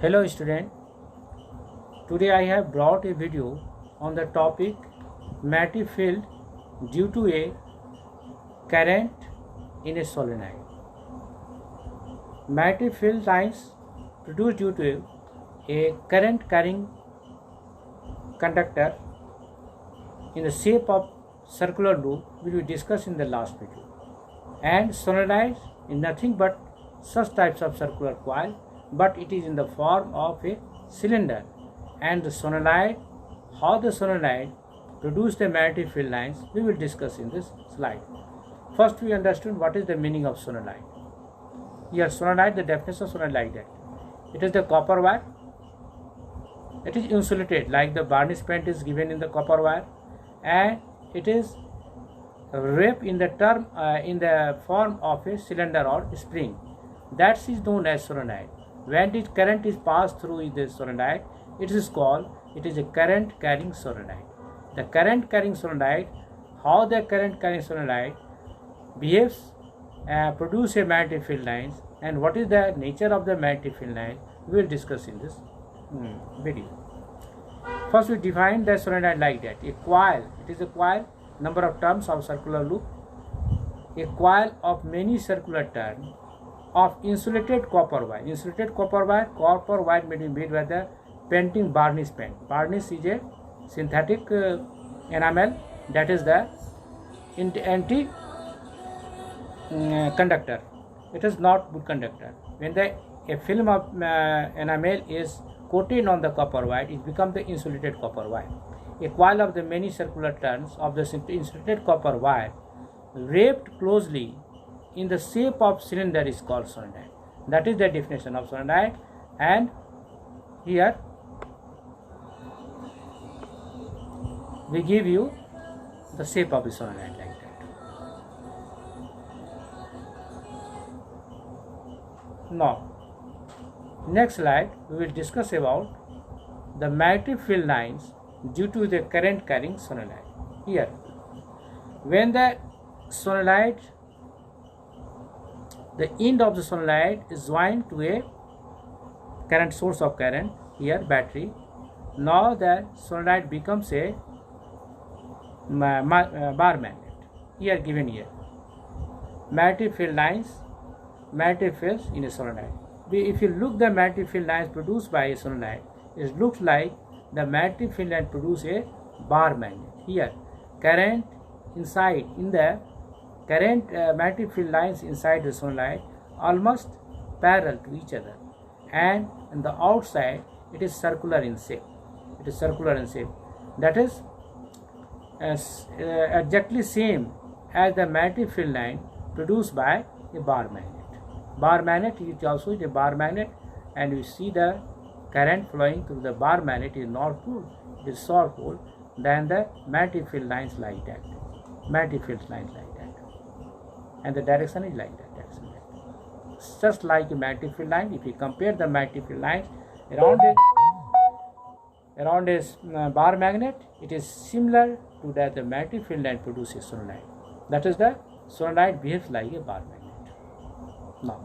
Hello student, today I have brought a video on the topic magnetic field due to a current in a solenoid. Magnetic field lines produced due to a current carrying conductor in the shape of circular loop which we discussed in the last video. And solenoid is nothing but such types of circular coil, but it is in the form of a cylinder, and the solenoid, how the solenoid produce the magnetic field lines, we will discuss in this slide. First we understood what is the meaning of solenoid. Here solenoid, the definition of solenoid like that. It is the copper wire. It is insulated like the varnish paint is given in the copper wire, and it is wrapped in the form of a cylinder or spring. That is known as solenoid. When the current is passed through the solenoid, it is a current carrying solenoid. The current carrying solenoid, how the current carrying solenoid behaves, produce a magnetic field lines, and what is the nature of the magnetic field line, we will discuss in this video. First we define the solenoid like that. A coil, it is a coil, number of turns of circular loop, a coil of many circular turns of insulated copper wire. Insulated copper wire may be made by the painting varnish paint. Varnish is a synthetic enamel, that is the anti conductor. It is not good conductor. When a film of enamel is coated on the copper wire, it becomes the insulated copper wire. A coil of the many circular turns of the insulated copper wire wrapped closely in the shape of cylinder is called solenoid. That is the definition of solenoid, and here we give you the shape of the solenoid like that. Now, next slide we will discuss about the magnetic field lines due to the current carrying solenoid. Here, when the solenoid, the end of the solenoid is joined to a current source of current, here battery. Now the solenoid becomes a bar magnet. Here given here, magnetic field lines, magnetic fields in a solenoid. If you look the magnetic field lines produced by a solenoid, it looks like the magnetic field line produce a bar magnet. Here, current inside in the current magnetic field lines inside the solenoid almost parallel to each other, and on the outside it is circular in shape. It is circular in shape. That is exactly same as the magnetic field line produced by a bar magnet. Bar magnet is also a bar magnet, and you see the current flowing through the bar magnet is north pole, it is south pole, then the magnetic field lines like that. Magnetic field lines like that, and the direction is like that. It's just like a magnetic field line. If you compare the magnetic field lines around a bar magnet, it is similar to that the magnetic field line produces solenoid. That is, the solenoid behaves like a bar magnet. Now,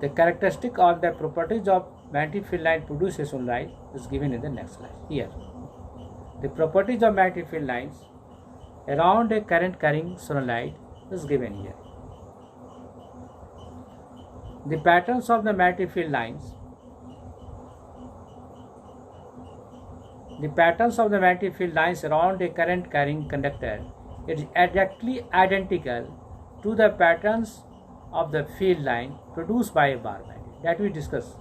the characteristic or the properties of magnetic field line produces solenoid is given in the next slide. Here, the properties of magnetic field lines around a current carrying solenoid is given here. The patterns of the magnetic field lines. The patterns of the magnetic field lines around a current carrying conductor is exactly identical to the patterns of the field line produced by a bar magnet. That we discussed.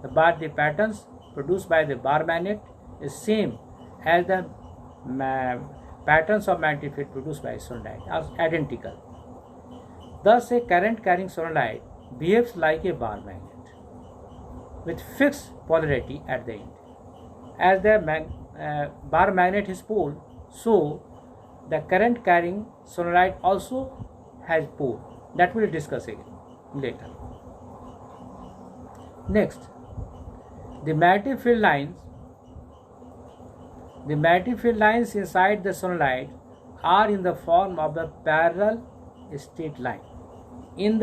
The patterns produced by the bar magnet is same as the patterns of magnetic field produced by a solenoid, are identical. Thus, a current carrying solenoid behaves like a bar magnet with fixed polarity at the end. As the bar magnet is pole, so the current carrying solenoid also has pole. That we will discuss again later. Next, the magnetic field lines. The magnetic field lines inside the solenoid are in the form of the parallel straight line. In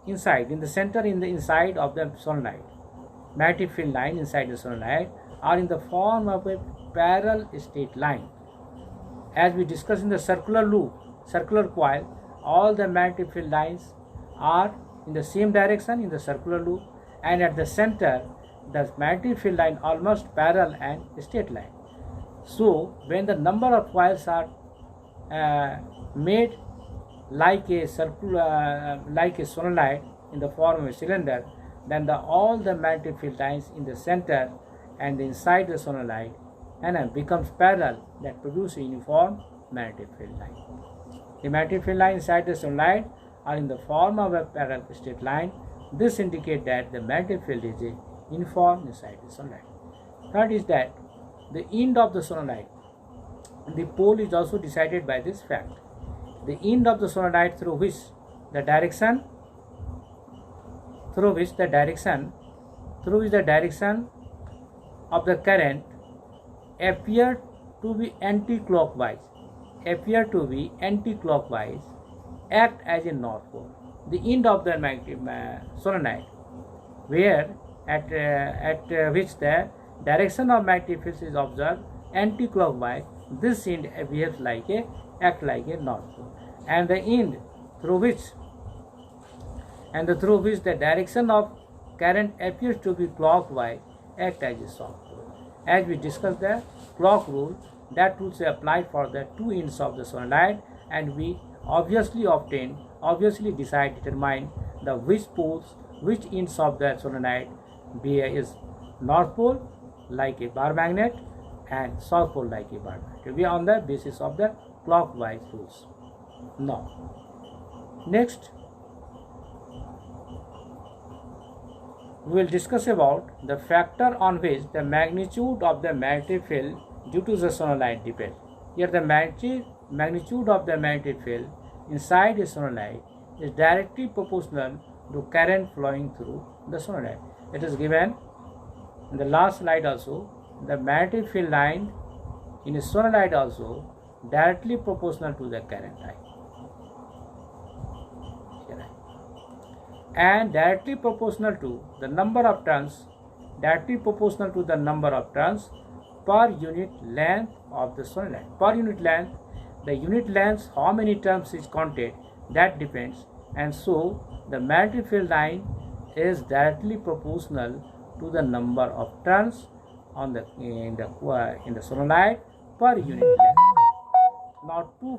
inside, in the center, in the inside of the solenoid, magnetic field line inside the solenoid are in the form of a parallel straight line. As we discussed in the circular loop, circular coil, all the magnetic field lines are in the same direction in the circular loop, and at the center the magnetic field line almost parallel and straight line. So when the number of coils are made like a circular, like a solenoid in the form of a cylinder, then all the magnetic field lines in the center and inside the solenoid and becomes parallel, that produce a uniform magnetic field line. The magnetic field line inside the solenoid are in the form of a parallel straight line. This indicates that the magnetic field is uniform inside the solenoid. Third is that the end of the solenoid, the pole is also decided by this fact. The end of the solenoid through which the direction of the current appear to be anti-clockwise, act as a north pole. The end of the magnetic solenoid, where at which the direction of magnetic field is observed anti-clockwise, this end behaves like act like a north pole, and the end through which the direction of current appears to be clockwise act as a south pole. As we discussed the clock rule, that rule is applied for the two ends of the solenoid, and we obviously determine the which ends of the solenoid is north pole like a bar magnet and south pole like a bar magnet. We are on the basis of the clockwise rules. Now, next we will discuss about the factor on which the magnitude of the magnetic field due to the solenoid depends. Here the magnitude of the magnetic field inside a solenoid is directly proportional to current flowing through the solenoid. It is given in the last slide also. The magnetic field line in a solenoid also directly proportional to the current line, and directly proportional to the number of turns per unit length of the solenoid. Per unit length, the unit length, how many turns is counted, that depends, and so the magnetic field line is directly proportional to the number of turns in the solenoid per unit length. Now, two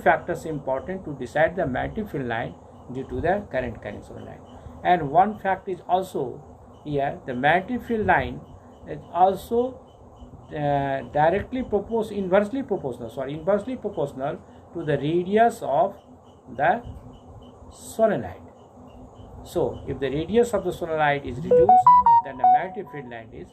factors important to decide the magnetic field line due to the current carrying solenoid, and one fact is also here the magnetic field line is also inversely proportional to the radius of the solenoid. So if the radius of the solenoid is reduced, then the magnetic field line is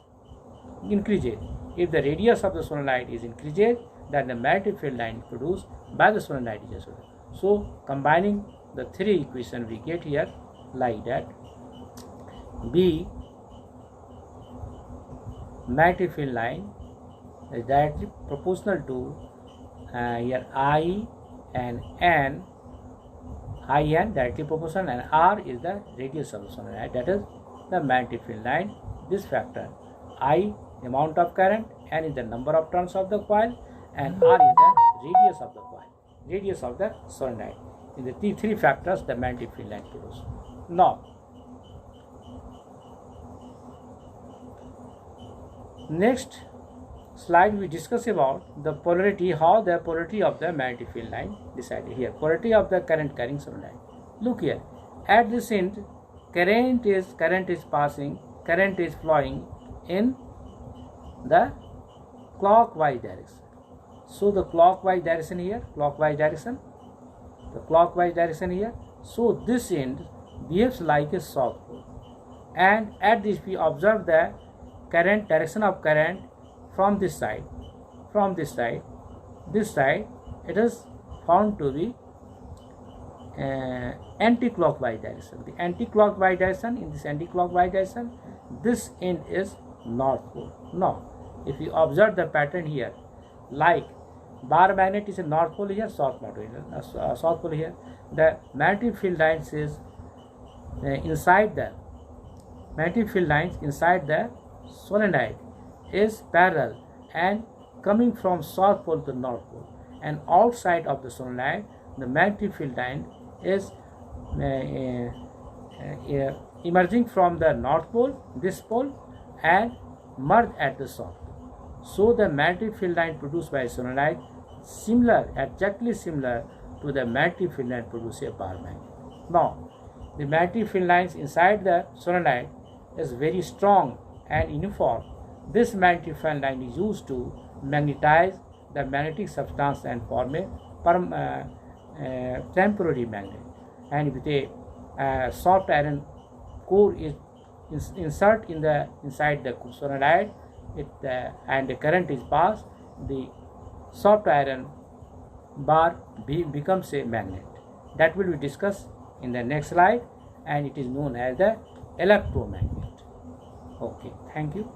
increases. If the radius of the solenoid is increases, then the magnetic field line produced by the solenoid is also. So combining the three equations, we get here like that: B, magnetic field line is directly proportional to here I and N, directly proportional, and R is the radius of the solenoid, that is the magnetic field line. This factor, I, the amount of current, N is the number of turns of the coil, and R is the radius of the coil, radius of the solenoid. In the three factors, the magnetic field line produces. Now, next slide we discuss about the polarity, how the polarity of the magnetic field line decided. Here, polarity of the current carrying solenoid. Look here, at this end, current is flowing in the clockwise direction. So the clockwise direction here, so this end behaves like a south pole, and at this we observe the direction of current from this side, it is found to be anti-clockwise direction. The anti-clockwise direction, in this anti-clockwise direction, this end is north pole. Now, if you observe the pattern here, like bar magnet is a north pole here, south pole here. South pole here. The magnetic field lines is inside the magnetic field lines inside the solenoid is parallel and coming from south pole to north pole, and outside of the solenoid the magnetic field line is emerging from the north pole, this pole, and merge at the south pole. So the magnetic field line produced by a solenoid exactly similar to the magnetic field line produced by a bar magnet. Now, the magnetic field lines inside the solenoid is very strong and uniform. This magnetic field line is used to magnetize the magnetic substance and form a temporary magnet. And with a soft iron core is insert inside the solenoid, and the current is passed, the soft iron bar becomes a magnet. That will be discussed in the next slide, and it is known as the electromagnet. Okay, thank you.